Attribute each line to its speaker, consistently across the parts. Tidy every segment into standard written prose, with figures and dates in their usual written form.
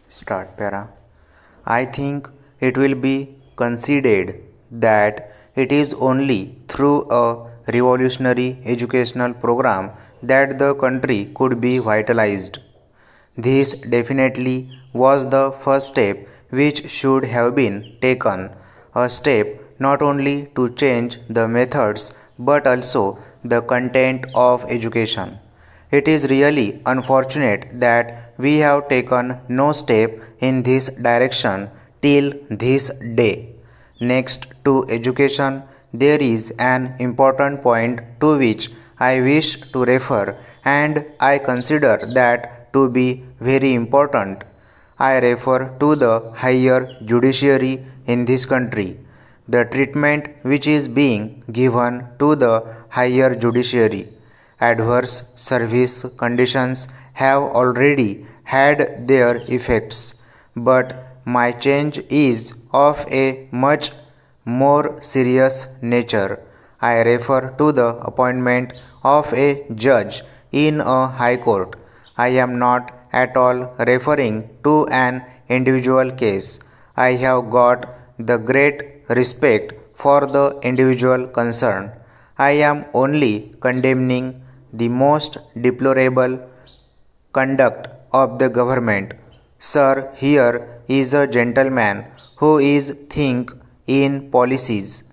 Speaker 1: Start para. I think it will be conceded that it is only through a revolutionary educational program that the country could be vitalized. This definitely was the first step which should have been taken, a step not only to change the methods but also the content of education. It is really unfortunate that we have taken no step in this direction till this day. Next to education, there is an important point to which I wish to refer, and I consider that to be very important. I refer to the higher judiciary in this country. The treatment which is being given to the higher judiciary. Adverse service conditions have already had their effects, but my change is of a much more serious nature. I refer to the appointment of a judge in a high court. I am not at all referring to an individual case. I have got the great respect for the individual concerned. I am only condemning the most deplorable conduct of the government. Sir, here is a gentleman who is think in policies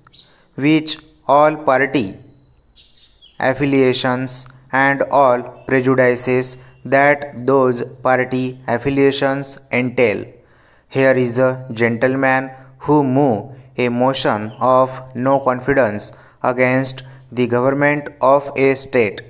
Speaker 1: which all party affiliations and all prejudices that those party affiliations entail. Here is a gentleman who move a motion of no confidence against the government of a state.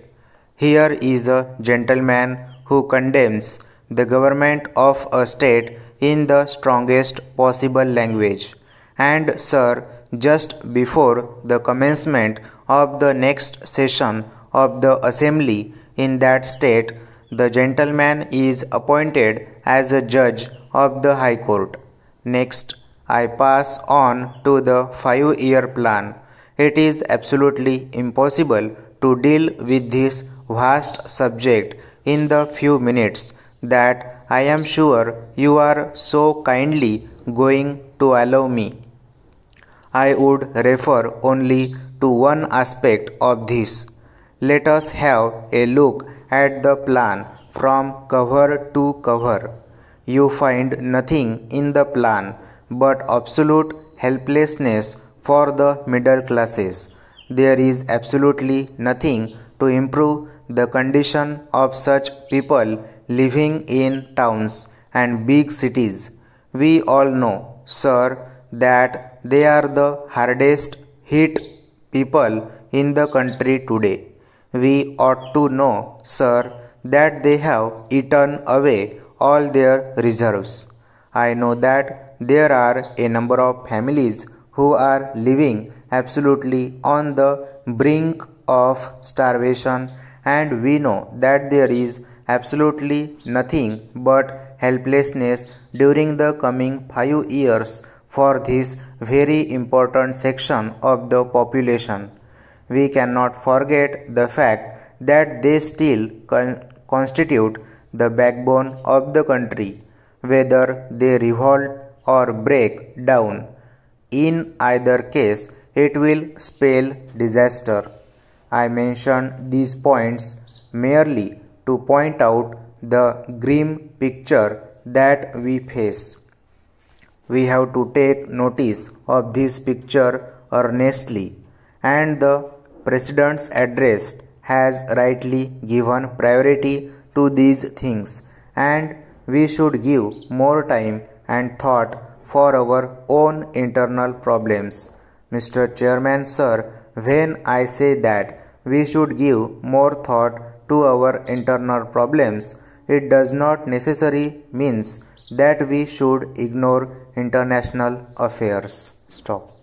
Speaker 1: Here is a gentleman who condemns the government of a state in the strongest possible language. And sir, just before the commencement of the next session of the assembly in that state, the gentleman is appointed as a judge of the High Court. Next, I pass on to the 5-year plan. It is absolutely impossible to deal with this vast subject in the few minutes that I am sure you are so kindly going to allow me. I would refer only to one aspect of this. Let us have a look at the plan from cover to cover. You find nothing in the plan but absolute helplessness for the middle classes. There is absolutely nothing to improve the condition of such people living in towns and big cities. We all know, sir, that they are the hardest hit people in the country today. We ought to know, sir, that they have eaten away all their reserves. I know that there are a number of families who are living absolutely on the brink of starvation, and we know that there is absolutely nothing but helplessness during the coming 5 years for this very important section of the population. We cannot forget the fact that they still constitute the backbone of the country, whether they revolt or break down. In either case, it will spell disaster. I mention these points merely to point out the grim picture that we face. We have to take notice of this picture earnestly, and the President's address has rightly given priority to these things, and we should give more time and thought for our own internal problems. Mr. Chairman, sir, when I say that we should give more thought to our internal problems, it does not necessarily means that we should ignore international affairs. Stop.